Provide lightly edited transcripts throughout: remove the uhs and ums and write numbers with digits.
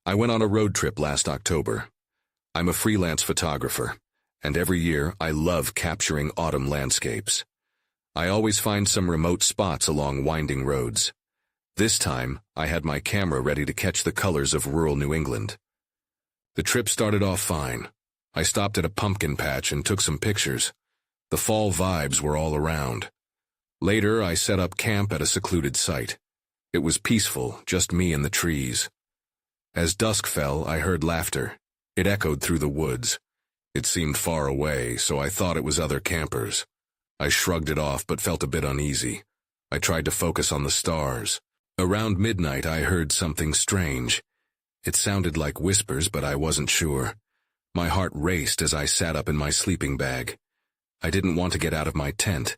I went on a road trip last October. I'm a freelance photographer, and every year I love capturing autumn landscapes. I always find some remote spots along winding roads. This time, I had my camera ready to catch the colors of rural New England. The trip started off fine. I stopped at a pumpkin patch and took some pictures. The fall vibes were all around. Later, I set up camp at a secluded site. It was peaceful, just me and the trees. As dusk fell, I heard laughter. It echoed through the woods. It seemed far away, so I thought it was other campers. I shrugged it off but felt a bit uneasy. I tried to focus on the stars. Around midnight, I heard something strange. It sounded like whispers, but I wasn't sure. My heart raced as I sat up in my sleeping bag. I didn't want to get out of my tent.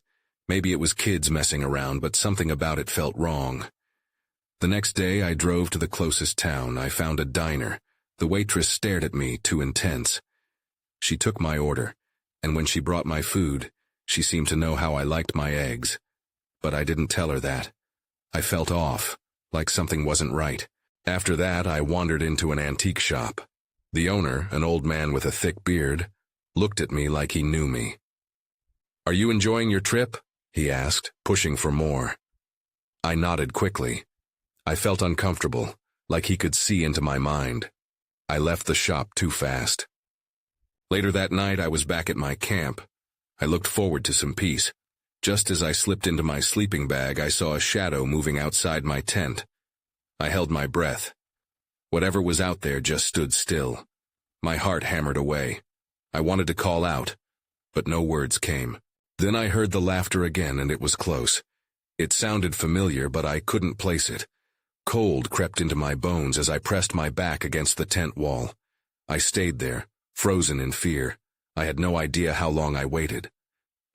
Maybe it was kids messing around, but something about it felt wrong. The next day, I drove to the closest town. I found a diner. The waitress stared at me, too intense. She took my order, and when she brought my food, she seemed to know how I liked my eggs. But I didn't tell her that. I felt off, like something wasn't right. After that, I wandered into an antique shop. The owner, an old man with a thick beard, looked at me like he knew me. "Are you enjoying your trip?" he asked, pushing for more. I nodded quickly. I felt uncomfortable, like he could see into my mind. I left the shop too fast. Later that night, I was back at my camp. I looked forward to some peace. Just as I slipped into my sleeping bag, I saw a shadow moving outside my tent. I held my breath. Whatever was out there just stood still. My heart hammered away. I wanted to call out, but no words came. Then I heard the laughter again, and it was close. It sounded familiar, but I couldn't place it. Cold crept into my bones as I pressed my back against the tent wall. I stayed there, frozen in fear. I had no idea how long I waited.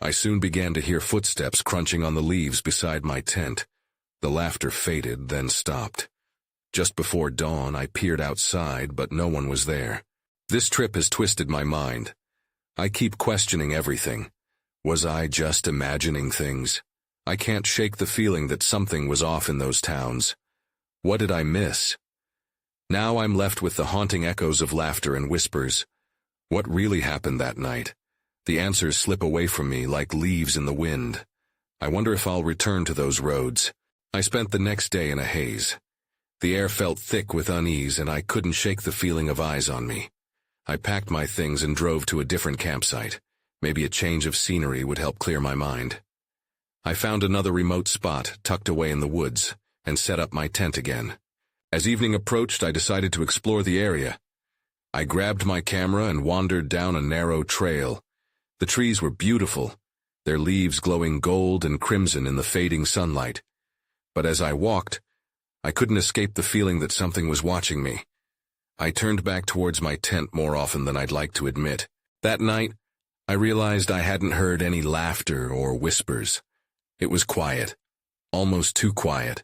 I soon began to hear footsteps crunching on the leaves beside my tent. The laughter faded, then stopped. Just before dawn, I peered outside, but no one was there. This trip has twisted my mind. I keep questioning everything. Was I just imagining things? I can't shake the feeling that something was off in those towns. What did I miss? Now I'm left with the haunting echoes of laughter and whispers. What really happened that night? The answers slip away from me like leaves in the wind. I wonder if I'll return to those roads. I spent the next day in a haze. The air felt thick with unease, and I couldn't shake the feeling of eyes on me. I packed my things and drove to a different campsite. Maybe a change of scenery would help clear my mind. I found another remote spot tucked away in the woods and set up my tent again. As evening approached, I decided to explore the area. I grabbed my camera and wandered down a narrow trail. The trees were beautiful, their leaves glowing gold and crimson in the fading sunlight. But as I walked, I couldn't escape the feeling that something was watching me. I turned back towards my tent more often than I'd like to admit. That night, I realized I hadn't heard any laughter or whispers. It was quiet, almost too quiet.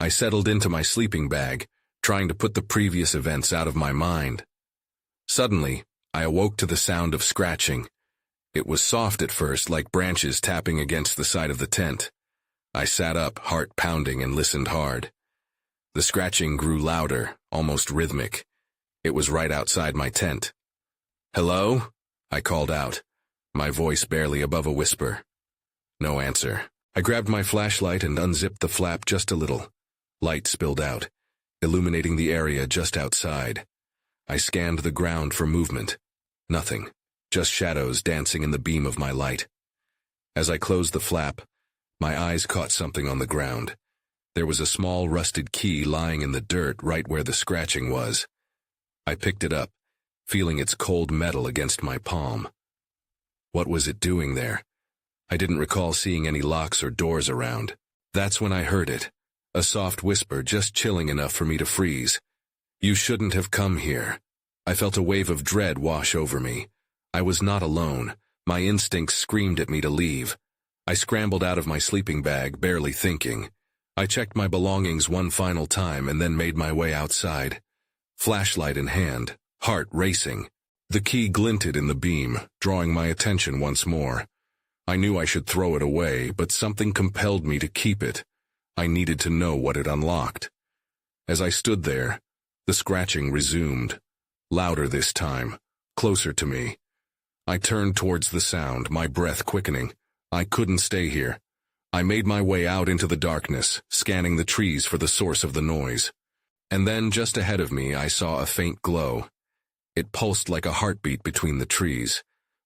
I settled into my sleeping bag, trying to put the previous events out of my mind. Suddenly, I awoke to the sound of scratching. It was soft at first, like branches tapping against the side of the tent. I sat up, heart pounding, and listened hard. The scratching grew louder, almost rhythmic. It was right outside my tent. "Hello?" I called out, my voice barely above a whisper. No answer. I grabbed my flashlight and unzipped the flap just a little. Light spilled out, illuminating the area just outside. I scanned the ground for movement. Nothing, just shadows dancing in the beam of my light. As I closed the flap, my eyes caught something on the ground. There was a small rusted key lying in the dirt right where the scratching was. I picked it up, feeling its cold metal against my palm. What was it doing there? I didn't recall seeing any locks or doors around. That's when I heard it. A soft whisper, just chilling enough for me to freeze. "You shouldn't have come here." I felt a wave of dread wash over me. I was not alone. My instincts screamed at me to leave. I scrambled out of my sleeping bag, barely thinking. I checked my belongings one final time and then made my way outside. Flashlight in hand, heart racing. The key glinted in the beam, drawing my attention once more. I knew I should throw it away, but something compelled me to keep it. I needed to know what it unlocked. As I stood there, The scratching resumed, louder this time, closer to me. I turned towards the sound, my breath quickening. I couldn't stay here. I made my way out into the darkness, scanning the trees for the source of the noise. And then, just ahead of me, I saw a faint glow. It pulsed like a heartbeat between the trees.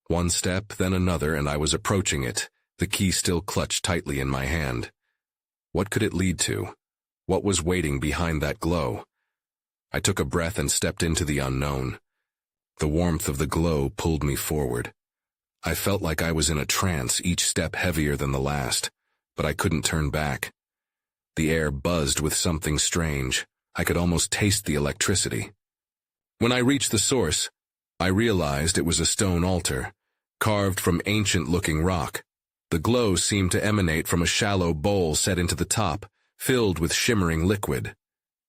One step, then another, and I was approaching it, the key still clutched tightly in my hand. What could it lead to? What was waiting behind that glow? I took a breath and stepped into the unknown. The warmth of the glow pulled me forward. I felt like I was in a trance, each step heavier than the last, but I couldn't turn back. The air buzzed with something strange. I could almost taste the electricity. When I reached the source, I realized it was a stone altar, carved from ancient-looking rock. The glow seemed to emanate from a shallow bowl set into the top, filled with shimmering liquid.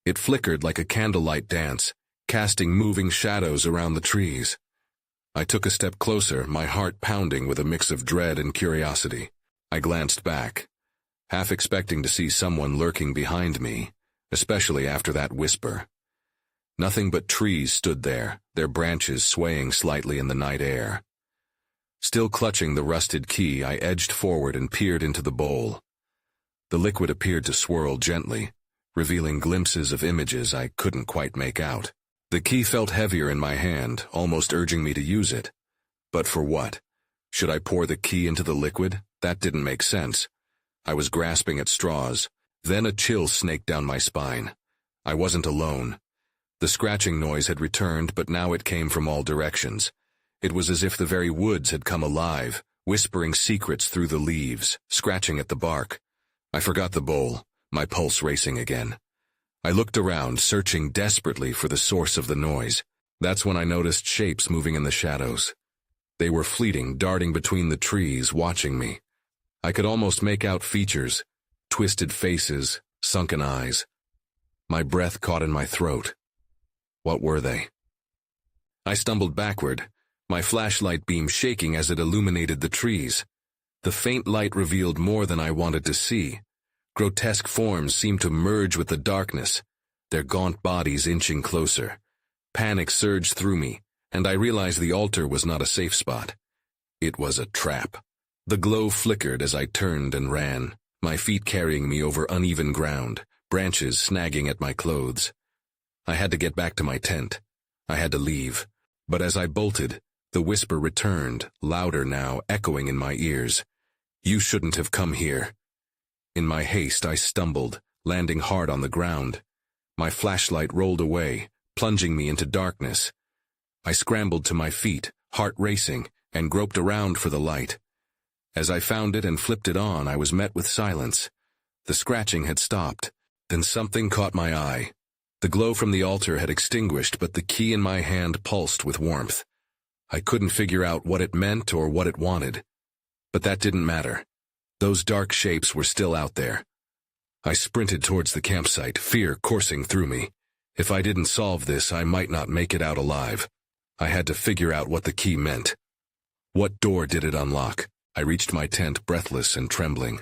It flickered like a candlelight dance, casting moving shadows around the trees. I took a step closer, my heart pounding with a mix of dread and curiosity. I glanced back, half expecting to see someone lurking behind me, especially after that whisper. Nothing but trees stood there, their branches swaying slightly in the night air. Still clutching the rusted key, I edged forward and peered into the bowl. The liquid appeared to swirl gently, revealing glimpses of images I couldn't quite make out. The key felt heavier in my hand, almost urging me to use it. But for what? Should I pour the key into the liquid? That didn't make sense. I was grasping at straws. Then a chill snaked down my spine. I wasn't alone. The scratching noise had returned, but now it came from all directions. It was as if the very woods had come alive, whispering secrets through the leaves, scratching at the bark. I forgot the bowl, my pulse racing again. I looked around, searching desperately for the source of the noise. That's when I noticed shapes moving in the shadows. They were fleeting, darting between the trees, watching me. I could almost make out features, twisted faces, sunken eyes. My breath caught in my throat. What were they? I stumbled backward, my flashlight beam shaking as it illuminated the trees. The faint light revealed more than I wanted to see. Grotesque forms seemed to merge with the darkness, their gaunt bodies inching closer. Panic surged through me, and I realized the altar was not a safe spot. It was a trap. The glow flickered as I turned and ran, my feet carrying me over uneven ground, branches snagging at my clothes. I had to get back to my tent. I had to leave. But as I bolted, the whisper returned, louder now, echoing in my ears. You shouldn't have come here. In my haste, I stumbled, landing hard on the ground. My flashlight rolled away, plunging me into darkness. I scrambled to my feet, heart racing, and groped around for the light. As I found it and flipped it on, I was met with silence. The scratching had stopped. Then something caught my eye. The glow from the altar had extinguished, but the key in my hand pulsed with warmth. I couldn't figure out what it meant or what it wanted. But that didn't matter. Those dark shapes were still out there. I sprinted towards the campsite, fear coursing through me. If I didn't solve this, I might not make it out alive. I had to figure out what the key meant. What door did it unlock? I reached my tent, breathless and trembling.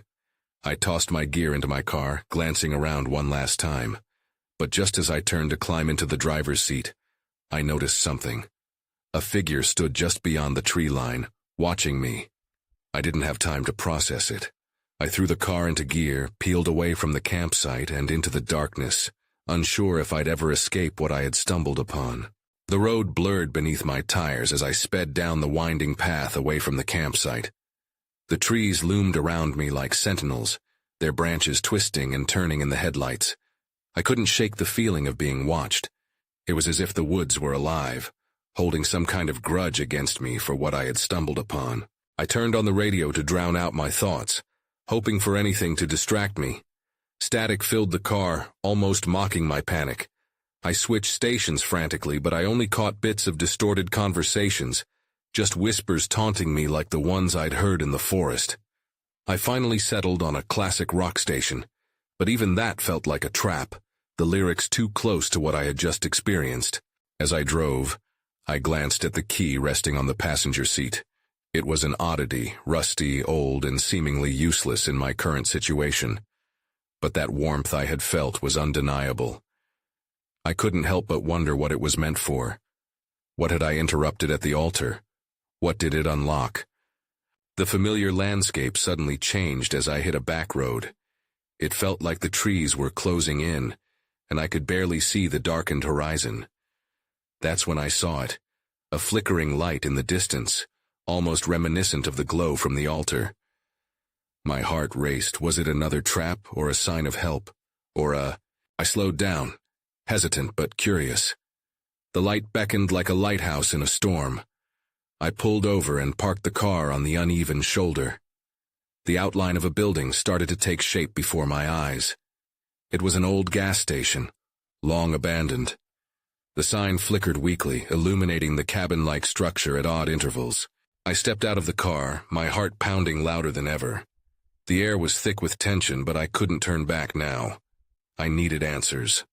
I tossed my gear into my car, glancing around one last time. But just as I turned to climb into the driver's seat, I noticed something. A figure stood just beyond the tree line, watching me. I didn't have time to process it. I threw the car into gear, peeled away from the campsite and into the darkness, unsure if I'd ever escape what I had stumbled upon. The road blurred beneath my tires as I sped down the winding path away from the campsite. The trees loomed around me like sentinels, their branches twisting and turning in the headlights. I couldn't shake the feeling of being watched. It was as if the woods were alive, holding some kind of grudge against me for what I had stumbled upon. I turned on the radio to drown out my thoughts, hoping for anything to distract me. Static filled the car, almost mocking my panic. I switched stations frantically, but I only caught bits of distorted conversations, just whispers taunting me like the ones I'd heard in the forest. I finally settled on a classic rock station, but even that felt like a trap, the lyrics too close to what I had just experienced. As I drove, I glanced at the key resting on the passenger seat. It was an oddity, rusty, old, and seemingly useless in my current situation. But that warmth I had felt was undeniable. I couldn't help but wonder what it was meant for. What had I interrupted at the altar? What did it unlock? The familiar landscape suddenly changed as I hit a back road. It felt like the trees were closing in, and I could barely see the darkened horizon. That's when I saw it, a flickering light in the distance, almost reminiscent of the glow from the altar. My heart raced. Was it another trap or a sign of help? I slowed down, hesitant but curious. The light beckoned like a lighthouse in a storm. I pulled over and parked the car on the uneven shoulder. The outline of a building started to take shape before my eyes. It was an old gas station, long abandoned. The sign flickered weakly, illuminating the cabin-like structure at odd intervals. I stepped out of the car, my heart pounding louder than ever. The air was thick with tension, but I couldn't turn back now. I needed answers.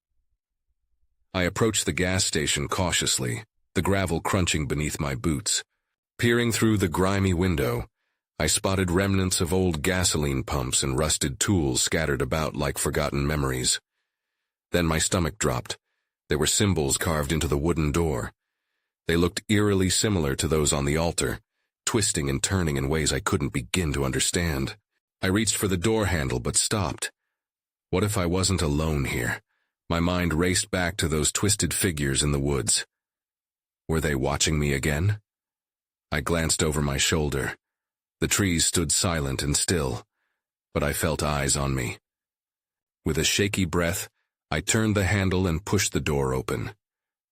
I approached the gas station cautiously, the gravel crunching beneath my boots. Peering through the grimy window, I spotted remnants of old gasoline pumps and rusted tools scattered about like forgotten memories. Then my stomach dropped. There were symbols carved into the wooden door. They looked eerily similar to those on the altar, twisting and turning in ways I couldn't begin to understand. I reached for the door handle but stopped. What if I wasn't alone here? My mind raced back to those twisted figures in the woods. Were they watching me again? I glanced over my shoulder. The trees stood silent and still, but I felt eyes on me. With a shaky breath, I turned the handle and pushed the door open.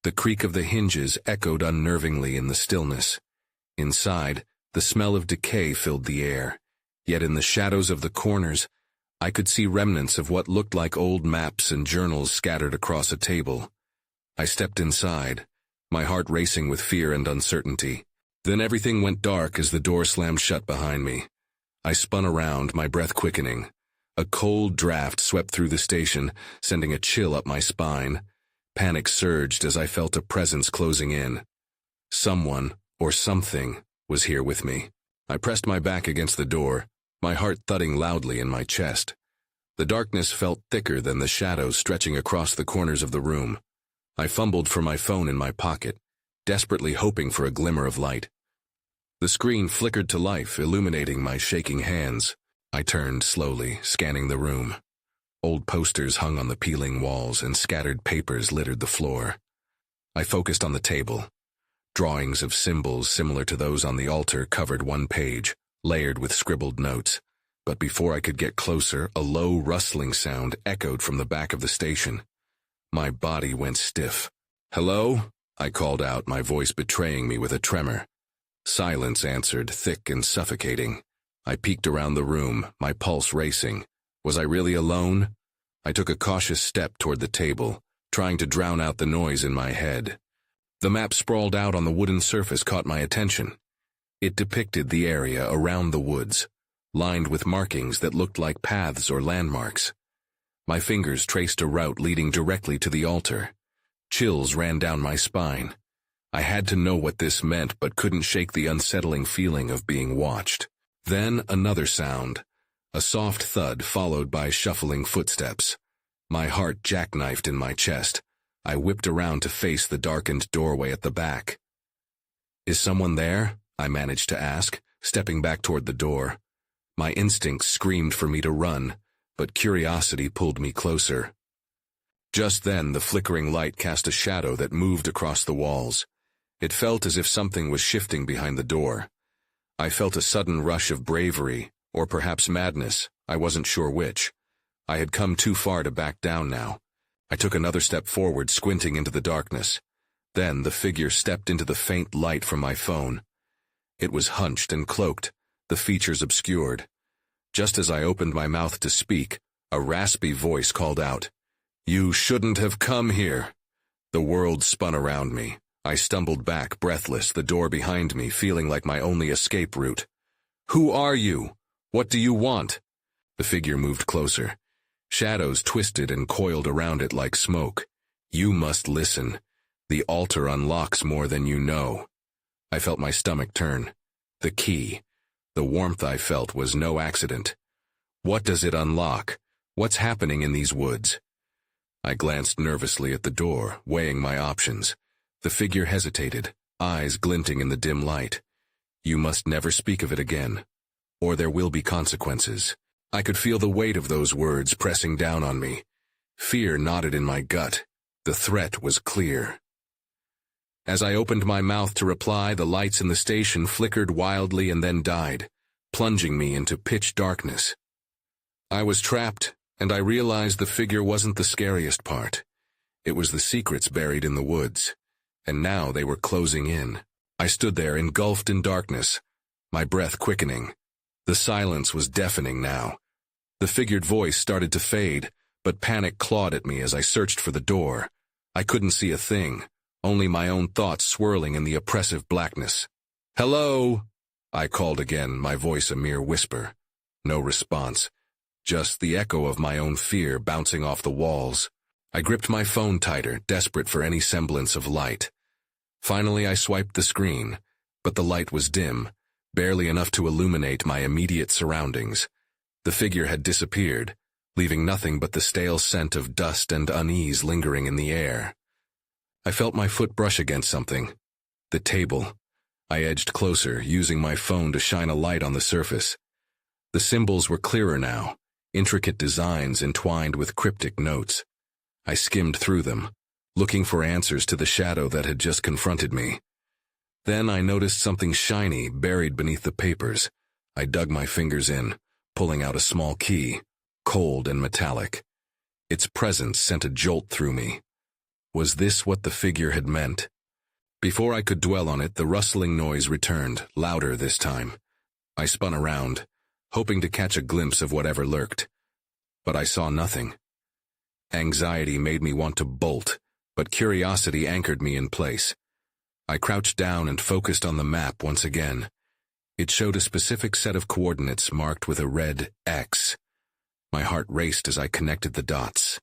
The creak of the hinges echoed unnervingly in the stillness. Inside, the smell of decay filled the air, yet in the shadows of the corners, I could see remnants of what looked like old maps and journals scattered across a table. I stepped inside, my heart racing with fear and uncertainty. Then everything went dark as the door slammed shut behind me. I spun around, my breath quickening. A cold draft swept through the station, sending a chill up my spine. Panic surged as I felt a presence closing in. Someone, or something, was here with me. I pressed my back against the door, my heart thudding loudly in my chest. The darkness felt thicker than the shadows stretching across the corners of the room. I fumbled for my phone in my pocket, desperately hoping for a glimmer of light. The screen flickered to life, illuminating my shaking hands. I turned slowly, scanning the room. Old posters hung on the peeling walls and scattered papers littered the floor. I focused on the table. Drawings of symbols similar to those on the altar covered one page, layered with scribbled notes. But before I could get closer, a low rustling sound echoed from the back of the station. My body went stiff. "Hello?" I called out, my voice betraying me with a tremor. Silence answered, thick and suffocating. I peeked around the room, my pulse racing. Was I really alone? I took a cautious step toward the table, trying to drown out the noise in my head. The map sprawled out on the wooden surface caught my attention. It depicted the area around the woods, lined with markings that looked like paths or landmarks. My fingers traced a route leading directly to the altar. Chills ran down my spine. I had to know what this meant but couldn't shake the unsettling feeling of being watched. Then another sound, a soft thud followed by shuffling footsteps. My heart jackknifed in my chest. I whipped around to face the darkened doorway at the back. "Is someone there?" I managed to ask, stepping back toward the door. My instincts screamed for me to run, but curiosity pulled me closer. Just then, the flickering light cast a shadow that moved across the walls. It felt as if something was shifting behind the door. I felt a sudden rush of bravery, or perhaps madness, I wasn't sure which. I had come too far to back down now. I took another step forward, squinting into the darkness. Then the figure stepped into the faint light from my phone. It was hunched and cloaked, the features obscured. Just as I opened my mouth to speak, a raspy voice called out, "You shouldn't have come here." The world spun around me. I stumbled back, breathless, the door behind me feeling like my only escape route. "Who are you? What do you want?" The figure moved closer. Shadows twisted and coiled around it like smoke. "You must listen. The altar unlocks more than you know." I felt my stomach turn. The key. The warmth I felt was no accident. "What does it unlock? What's happening in these woods?" I glanced nervously at the door, weighing my options. The figure hesitated, eyes glinting in the dim light. "You must never speak of it again, or there will be consequences." I could feel the weight of those words pressing down on me. Fear knotted in my gut. The threat was clear. As I opened my mouth to reply, the lights in the station flickered wildly and then died, plunging me into pitch darkness. I was trapped, and I realized the figure wasn't the scariest part. It was the secrets buried in the woods, and now they were closing in. I stood there engulfed in darkness, my breath quickening. The silence was deafening now. The figured voice started to fade, but panic clawed at me as I searched for the door. I couldn't see a thing, only my own thoughts swirling in the oppressive blackness. "Hello?" I called again, my voice a mere whisper. No response, just the echo of my own fear bouncing off the walls. I gripped my phone tighter, desperate for any semblance of light. Finally, I swiped the screen, but the light was dim, barely enough to illuminate my immediate surroundings. The figure had disappeared, leaving nothing but the stale scent of dust and unease lingering in the air. I felt my foot brush against something. The table. I edged closer, using my phone to shine a light on the surface. The symbols were clearer now, intricate designs entwined with cryptic notes. I skimmed through them, looking for answers to the shadow that had just confronted me. Then I noticed something shiny buried beneath the papers. I dug my fingers in, pulling out a small key, cold and metallic. Its presence sent a jolt through me. Was this what the figure had meant? Before I could dwell on it, the rustling noise returned, louder this time. I spun around, hoping to catch a glimpse of whatever lurked. But I saw nothing. Anxiety made me want to bolt, but curiosity anchored me in place. I crouched down and focused on the map once again. It showed a specific set of coordinates marked with a red X. My heart raced as I connected the dots.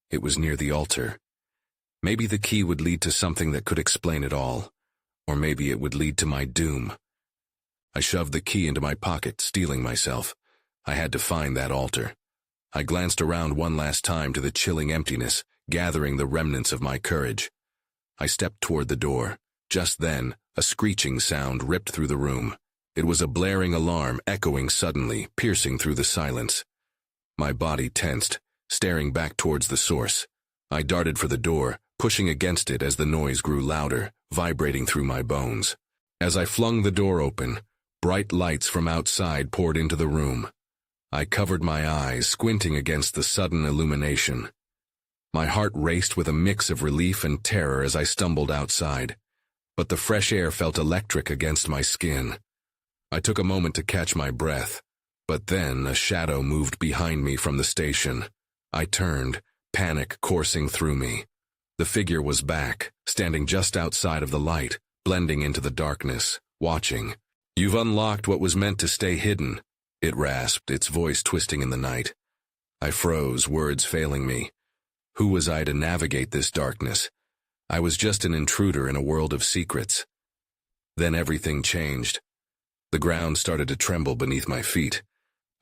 It was near the altar. Maybe the key would lead to something that could explain it all, or maybe it would lead to my doom. I shoved the key into my pocket, steeling myself. I had to find that altar. I glanced around one last time to the chilling emptiness, gathering the remnants of my courage. I stepped toward the door. Just then, a screeching sound ripped through the room. It was a blaring alarm, echoing suddenly, piercing through the silence. My body tensed, staring back towards the source. I darted for the door, pushing against it as the noise grew louder, vibrating through my bones. As I flung the door open, bright lights from outside poured into the room. I covered my eyes, squinting against the sudden illumination. My heart raced with a mix of relief and terror as I stumbled outside, but the fresh air felt electric against my skin. I took a moment to catch my breath, but then a shadow moved behind me from the station. I turned, panic coursing through me. The figure was back, standing just outside of the light, blending into the darkness, watching. "You've unlocked what was meant to stay hidden," it rasped, its voice twisting in the night. I froze, words failing me. Who was I to navigate this darkness? I was just an intruder in a world of secrets. Then everything changed. The ground started to tremble beneath my feet.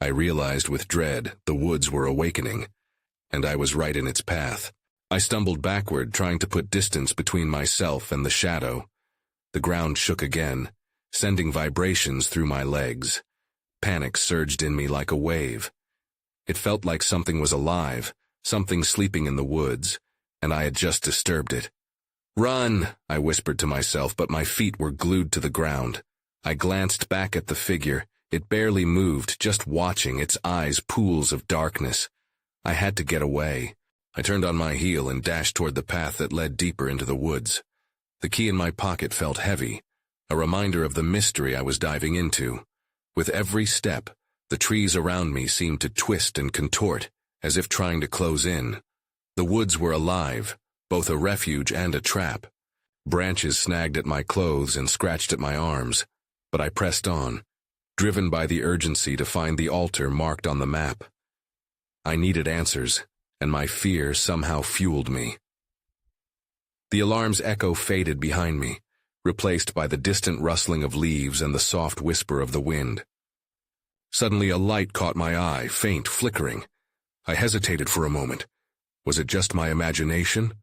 I realized with dread the woods were awakening, and I was right in its path. I stumbled backward, trying to put distance between myself and the shadow. The ground shook again, sending vibrations through my legs. Panic surged in me like a wave. It felt like something was alive, something sleeping in the woods, and I had just disturbed it. "Run!" I whispered to myself, but my feet were glued to the ground. I glanced back at the figure. It barely moved, just watching, its eyes pools of darkness. I had to get away. I turned on my heel and dashed toward the path that led deeper into the woods. The key in my pocket felt heavy, a reminder of the mystery I was diving into. With every step, the trees around me seemed to twist and contort, as if trying to close in. The woods were alive, both a refuge and a trap. Branches snagged at my clothes and scratched at my arms, but I pressed on, driven by the urgency to find the altar marked on the map. I needed answers, and my fear somehow fueled me. The alarm's echo faded behind me, replaced by the distant rustling of leaves and the soft whisper of the wind. Suddenly a light caught my eye, faint, flickering. I hesitated for a moment, Was it just my imagination?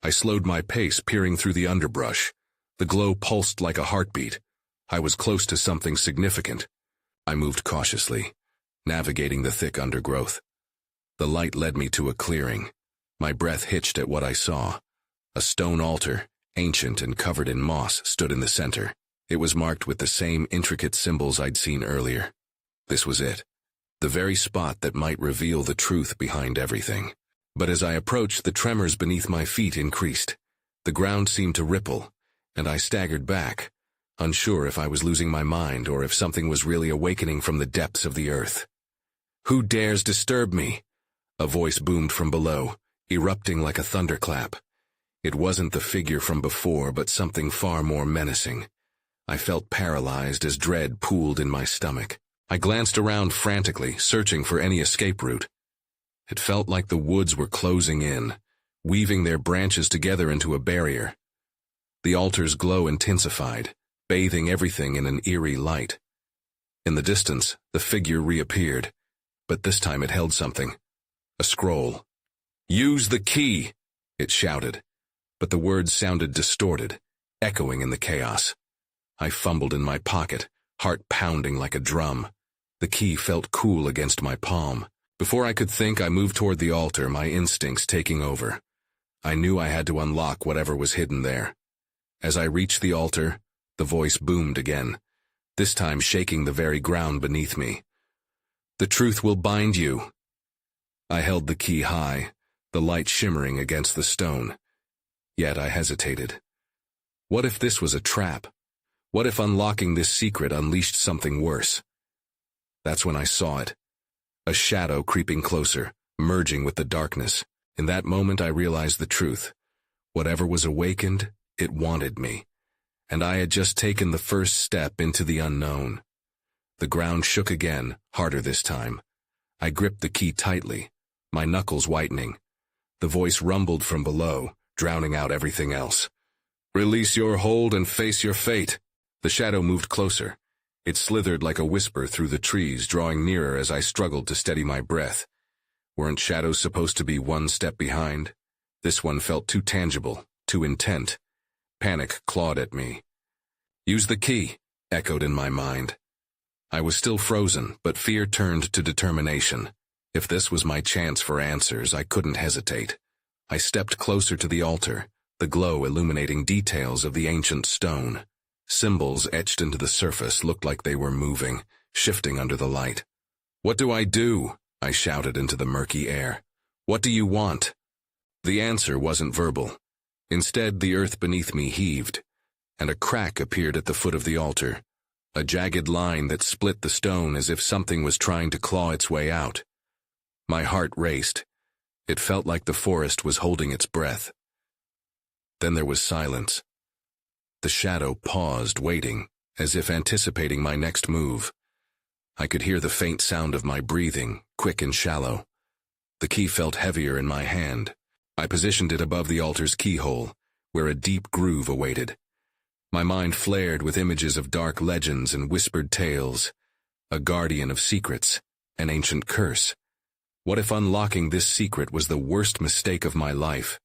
I slowed my pace, peering through the underbrush. The glow pulsed like a heartbeat. I was close to something significant. I moved cautiously, navigating the thick undergrowth. The light led me to a clearing. My breath hitched at what I saw. A stone altar, ancient and covered in moss, stood in the center. It was marked with the same intricate symbols I'd seen earlier. This was it, the very spot that might reveal the truth behind everything. But as I approached, the tremors beneath my feet increased. The ground seemed to ripple, and I staggered back, unsure if I was losing my mind or if something was really awakening from the depths of the earth. "Who dares disturb me?" A voice boomed from below, erupting like a thunderclap. It wasn't the figure from before, but something far more menacing. I felt paralyzed as dread pooled in my stomach. I glanced around frantically, searching for any escape route. It felt like the woods were closing in, weaving their branches together into a barrier. The altar's glow intensified, bathing everything in an eerie light. In the distance, the figure reappeared, but this time it held something. A scroll. "Use the key," it shouted, but the words sounded distorted, echoing in the chaos. I fumbled in my pocket, heart pounding like a drum. The key felt cool against my palm. Before I could think, I moved toward the altar, my instincts taking over. I knew I had to unlock whatever was hidden there. As I reached the altar, the voice boomed again, this time shaking the very ground beneath me. "The truth will bind you." I held the key high, the light shimmering against the stone. Yet I hesitated. What if this was a trap? What if unlocking this secret unleashed something worse? That's when I saw it. A shadow creeping closer, merging with the darkness. In that moment I realized the truth. Whatever was awakened, it wanted me. And I had just taken the first step into the unknown. The ground shook again, harder this time. I gripped the key tightly, my knuckles whitening. The voice rumbled from below, drowning out everything else. "Release your hold and face your fate." The shadow moved closer. It slithered like a whisper through the trees, drawing nearer as I struggled to steady my breath. Weren't shadows supposed to be one step behind? This one felt too tangible, too intent. Panic clawed at me. "Use the key," echoed in my mind. I was still frozen, but fear turned to determination. If this was my chance for answers, I couldn't hesitate. I stepped closer to the altar, the glow illuminating details of the ancient stone. Symbols etched into the surface looked like they were moving, shifting under the light. "What do I do?" I shouted into the murky air. "What do you want?" The answer wasn't verbal. Instead, the earth beneath me heaved, and a crack appeared at the foot of the altar, a jagged line that split the stone as if something was trying to claw its way out. My heart raced. It felt like the forest was holding its breath. Then there was silence. The shadow paused, waiting, as if anticipating my next move. I could hear the faint sound of my breathing, quick and shallow. The key felt heavier in my hand. I positioned it above the altar's keyhole, where a deep groove awaited. My mind flared with images of dark legends and whispered tales, a guardian of secrets, an ancient curse. What if unlocking this secret was the worst mistake of my life?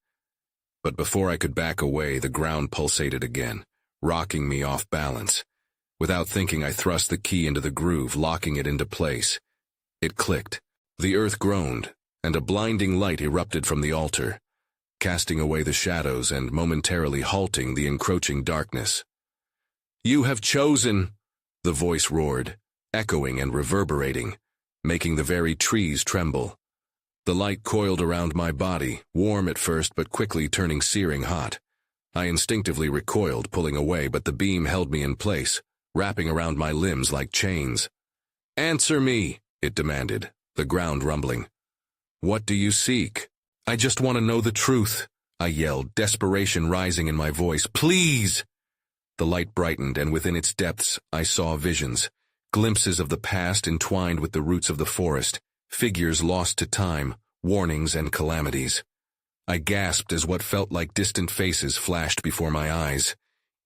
But before I could back away, the ground pulsated again, rocking me off balance. Without thinking, I thrust the key into the groove, locking it into place. It clicked. The earth groaned, and a blinding light erupted from the altar, casting away the shadows and momentarily halting the encroaching darkness. "You have chosen," the voice roared, echoing and reverberating, making the very trees tremble. The light coiled around my body, warm at first but quickly turning searing hot. I instinctively recoiled, pulling away, but the beam held me in place, wrapping around my limbs like chains. "Answer me," it demanded, the ground rumbling. "What do you seek?" "I just want to know the truth," I yelled, desperation rising in my voice. "Please!" The light brightened, and within its depths I saw visions, glimpses of the past entwined with the roots of the forest, figures lost to time, warnings and calamities. I gasped as what felt like distant faces flashed before my eyes,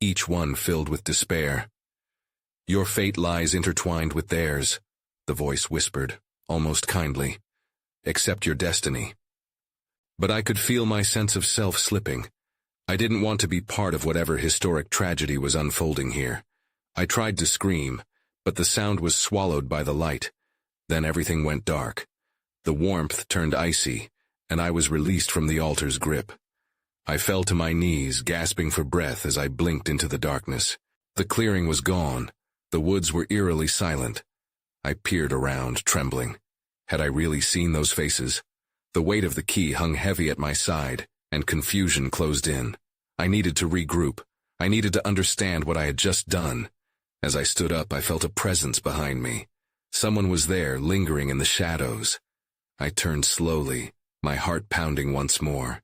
each one filled with despair. "Your fate lies intertwined with theirs," the voice whispered, almost kindly. "Accept your destiny." But I could feel my sense of self slipping. I didn't want to be part of whatever historic tragedy was unfolding here. I tried to scream, but the sound was swallowed by the light. Then everything went dark. The warmth turned icy, and I was released from the altar's grip. I fell to my knees, gasping for breath as I blinked into the darkness. The clearing was gone. The woods were eerily silent. I peered around, trembling. Had I really seen those faces? The weight of the key hung heavy at my side, and confusion closed in. I needed to regroup. I needed to understand what I had just done. As I stood up, I felt a presence behind me. Someone was there, lingering in the shadows. I turned slowly, my heart pounding once more.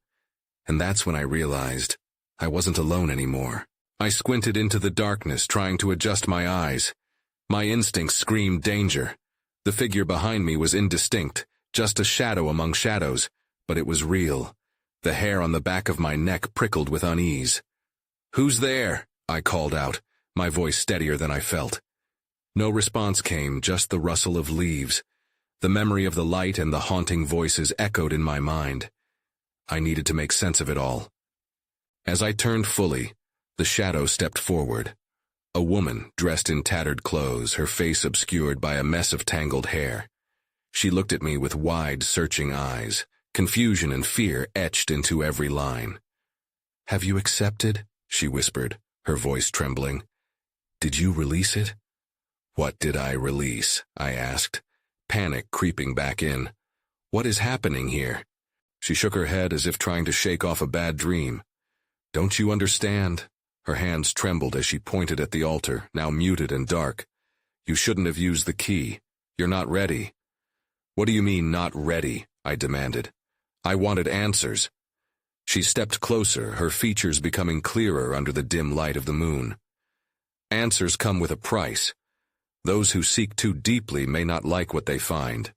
And that's when I realized I wasn't alone anymore. I squinted into the darkness, trying to adjust my eyes. My instincts screamed danger. The figure behind me was indistinct, just a shadow among shadows, but it was real. The hair on the back of my neck prickled with unease. "Who's there?" I called out, my voice steadier than I felt. No response came, just the rustle of leaves. The memory of the light and the haunting voices echoed in my mind. I needed to make sense of it all. As I turned fully, the shadow stepped forward. A woman, dressed in tattered clothes, her face obscured by a mess of tangled hair. She looked at me with wide, searching eyes, confusion and fear etched into every line. "Have you accepted?" she whispered, her voice trembling. "Did you release it?" "What did I release?" I asked, panic creeping back in. "What is happening here?" She shook her head as if trying to shake off a bad dream. "Don't you understand?" Her hands trembled as she pointed at the altar, now muted and dark. "You shouldn't have used the key. You're not ready." "What do you mean, not ready?" I demanded. I wanted answers. She stepped closer, her features becoming clearer under the dim light of the moon. "Answers come with a price. Those who seek too deeply may not like what they find."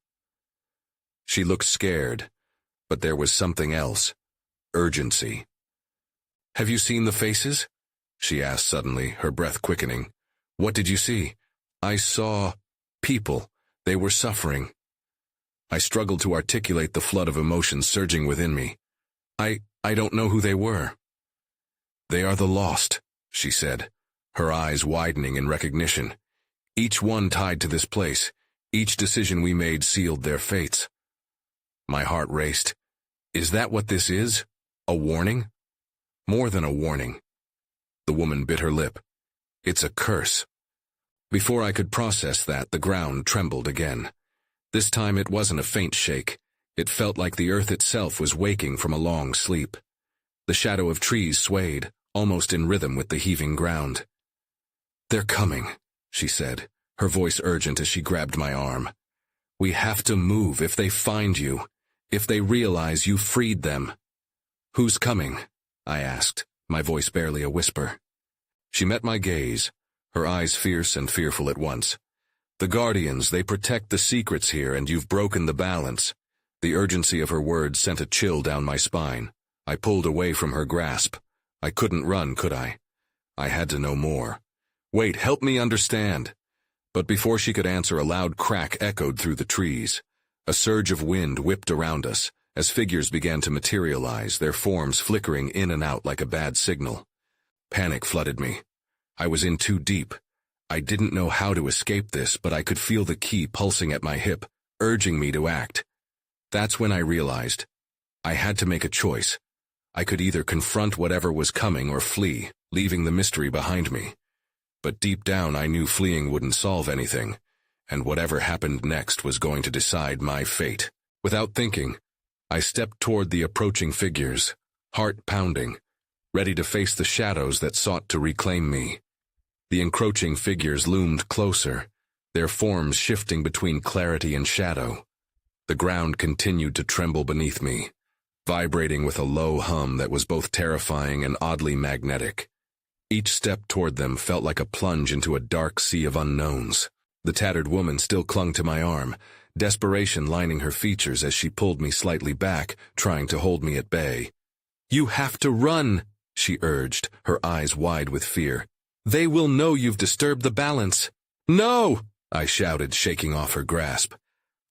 She looked scared, but there was something else. Urgency. "Have you seen the faces?" she asked suddenly, her breath quickening. "What did you see?" "I saw people. They were suffering." I struggled to articulate the flood of emotions surging within me. I don't know who they were." "They are the lost," she said, her eyes widening in recognition. "Each one tied to this place. Each decision we made sealed their fates." My heart raced. "Is that what this is? A warning?" "More than a warning." The woman bit her lip. "It's a curse." Before I could process that, the ground trembled again. This time it wasn't a faint shake. It felt like the earth itself was waking from a long sleep. The shadow of trees swayed, almost in rhythm with the heaving ground. "They're coming," she said, her voice urgent as she grabbed my arm. "We have to move if they find you, if they realize you freed them." "Who's coming?" I asked, my voice barely a whisper. She met my gaze, her eyes fierce and fearful at once. "The Guardians, they protect the secrets here, and you've broken the balance." The urgency of her words sent a chill down my spine. I pulled away from her grasp. I couldn't run, could I? I had to know more. "Wait, help me understand." But before she could answer, a loud crack echoed through the trees. A surge of wind whipped around us, as figures began to materialize, their forms flickering in and out like a bad signal. Panic flooded me. I was in too deep. I didn't know how to escape this, but I could feel the key pulsing at my hip, urging me to act. That's when I realized I had to make a choice. I could either confront whatever was coming or flee, leaving the mystery behind me. But deep down I knew fleeing wouldn't solve anything, and whatever happened next was going to decide my fate. Without thinking, I stepped toward the approaching figures, heart pounding, ready to face the shadows that sought to reclaim me. The encroaching figures loomed closer, their forms shifting between clarity and shadow. The ground continued to tremble beneath me, vibrating with a low hum that was both terrifying and oddly magnetic. Each step toward them felt like a plunge into a dark sea of unknowns. The tattered woman still clung to my arm, desperation lining her features as she pulled me slightly back, trying to hold me at bay. "You have to run," she urged, her eyes wide with fear. "They will know you've disturbed the balance." "No!" I shouted, shaking off her grasp.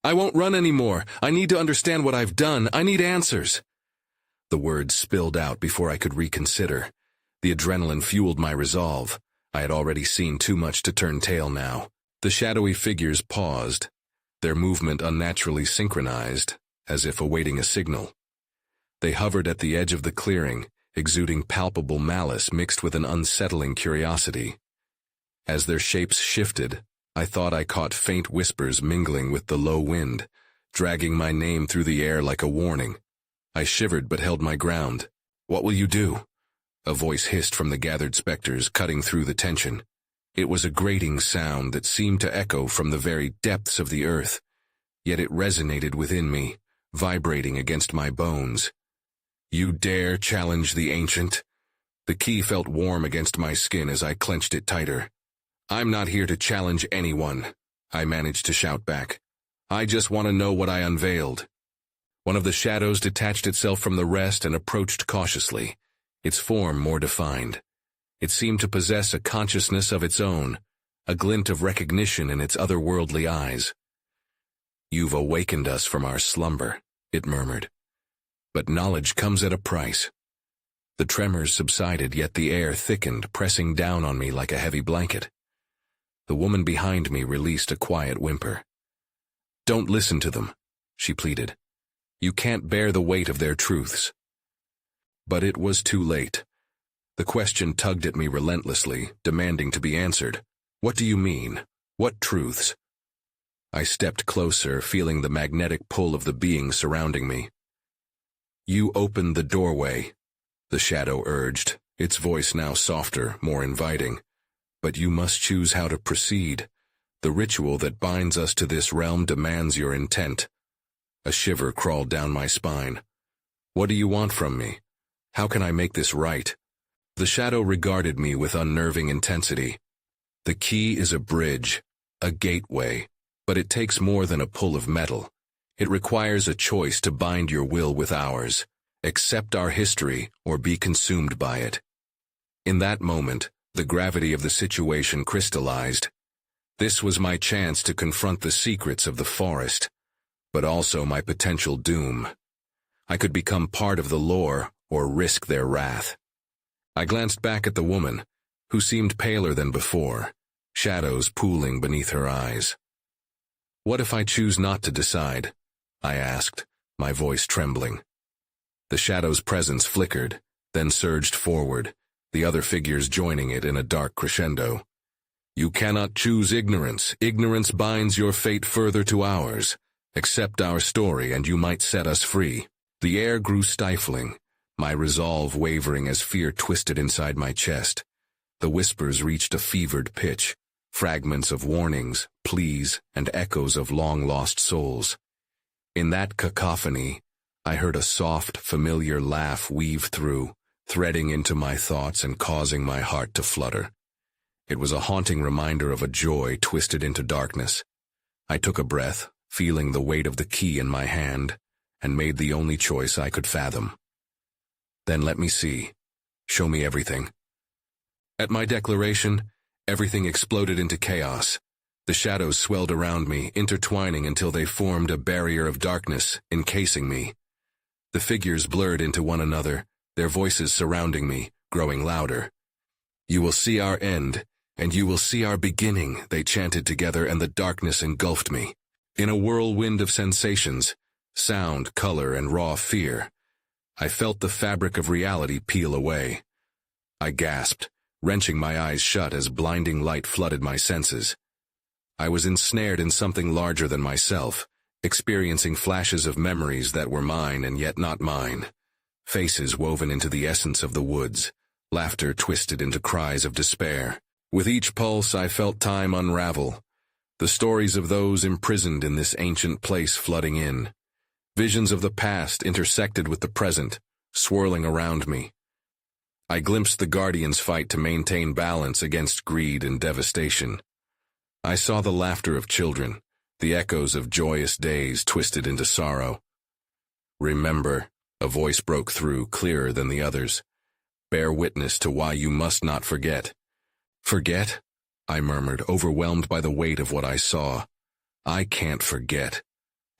"I won't run anymore. I need to understand what I've done. I need answers." The words spilled out before I could reconsider. The adrenaline fueled my resolve. I had already seen too much to turn tail now. The shadowy figures paused, their movement unnaturally synchronized, as if awaiting a signal. They hovered at the edge of the clearing, exuding palpable malice mixed with an unsettling curiosity. As their shapes shifted, I thought I caught faint whispers mingling with the low wind, dragging my name through the air like a warning. I shivered but held my ground. "What will you do?" A voice hissed from the gathered specters, cutting through the tension. It was a grating sound that seemed to echo from the very depths of the earth, yet it resonated within me, vibrating against my bones. "You dare challenge the ancient?" The key felt warm against my skin as I clenched it tighter. "I'm not here to challenge anyone," I managed to shout back. "I just want to know what I unveiled." One of the shadows detached itself from the rest and approached cautiously, its form more defined. It seemed to possess a consciousness of its own, a glint of recognition in its otherworldly eyes. "You've awakened us from our slumber," it murmured. "But knowledge comes at a price." The tremors subsided, yet the air thickened, pressing down on me like a heavy blanket. The woman behind me released a quiet whimper. "Don't listen to them," she pleaded. "You can't bear the weight of their truths." But it was too late. The question tugged at me relentlessly, demanding to be answered. "What do you mean? What truths?" I stepped closer, feeling the magnetic pull of the being surrounding me. "You opened the doorway," the shadow urged, its voice now softer, more inviting. "But you must choose how to proceed. The ritual that binds us to this realm demands your intent." A shiver crawled down my spine. "What do you want from me? How can I make this right?" The shadow regarded me with unnerving intensity. "The key is a bridge, a gateway, but it takes more than a pull of metal. It requires a choice to bind your will with ours. Accept our history or be consumed by it." In that moment, the gravity of the situation crystallized. This was my chance to confront the secrets of the forest, but also my potential doom. I could become part of the lore or risk their wrath. I glanced back at the woman, who seemed paler than before, shadows pooling beneath her eyes. "What if I choose not to decide?" I asked, my voice trembling. The shadow's presence flickered, then surged forward, the other figures joining it in a dark crescendo. "You cannot choose ignorance. Ignorance binds your fate further to ours. Accept our story and you might set us free." The air grew stifling, my resolve wavering as fear twisted inside my chest. The whispers reached a fevered pitch, fragments of warnings, pleas, and echoes of long-lost souls. In that cacophony, I heard a soft, familiar laugh weave through, threading into my thoughts and causing my heart to flutter. It was a haunting reminder of a joy twisted into darkness. I took a breath, feeling the weight of the key in my hand, and made the only choice I could fathom. "Then let me see. Show me everything." At my declaration, everything exploded into chaos. The shadows swelled around me, intertwining until they formed a barrier of darkness, encasing me. The figures blurred into one another, their voices surrounding me, growing louder. "You will see our end, and you will see our beginning," they chanted together, and the darkness engulfed me. In a whirlwind of sensations, sound, color, and raw fear, I felt the fabric of reality peel away. I gasped, wrenching my eyes shut as blinding light flooded my senses. I was ensnared in something larger than myself, experiencing flashes of memories that were mine and yet not mine. Faces woven into the essence of the woods, laughter twisted into cries of despair. With each pulse I felt time unravel, the stories of those imprisoned in this ancient place flooding in. Visions of the past intersected with the present, swirling around me. I glimpsed the Guardians fight to maintain balance against greed and devastation. I saw the laughter of children, the echoes of joyous days twisted into sorrow. "Remember," a voice broke through, clearer than the others. "Bear witness to why you must not forget." "Forget?" I murmured, overwhelmed by the weight of what I saw. "I can't forget."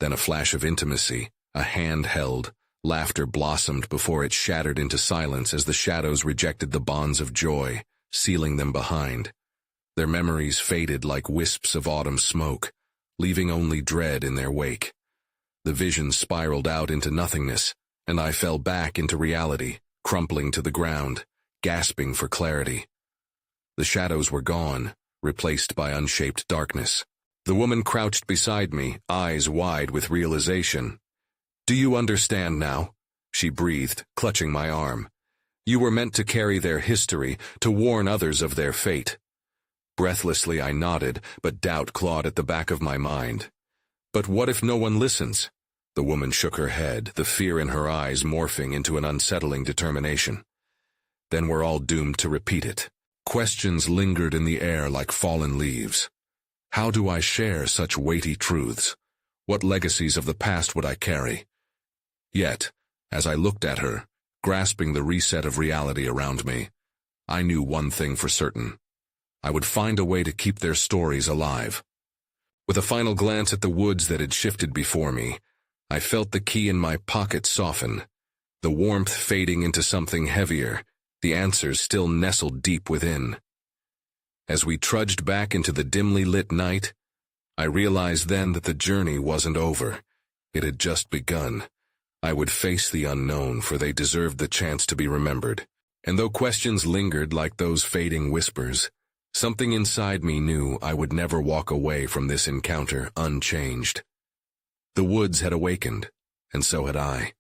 Then a flash of intimacy, a hand held, Laughter blossomed before it shattered into silence as the shadows rejected the bonds of joy, sealing them behind. Their memories faded like wisps of autumn smoke, leaving only dread in their wake. The vision spiraled out into nothingness, and I fell back into reality, crumpling to the ground, gasping for clarity. The shadows were gone, replaced by unshaped darkness. The woman crouched beside me, eyes wide with realization. "Do you understand now?" she breathed, clutching my arm. "You were meant to carry their history, to warn others of their fate." Breathlessly I nodded, but doubt clawed at the back of my mind. "But what if no one listens?" The woman shook her head, the fear in her eyes morphing into an unsettling determination. "Then we're all doomed to repeat it." Questions lingered in the air like fallen leaves. How do I share such weighty truths? What legacies of the past would I carry? Yet, as I looked at her, grasping the reset of reality around me, I knew one thing for certain. I would find a way to keep their stories alive. With a final glance at the woods that had shifted before me, I felt the key in my pocket soften, the warmth fading into something heavier, the answers still nestled deep within. As we trudged back into the dimly lit night, I realized then that the journey wasn't over. It had just begun. I would face the unknown, for they deserved the chance to be remembered. And though questions lingered like those fading whispers, something inside me knew I would never walk away from this encounter unchanged. The woods had awakened, and so had I.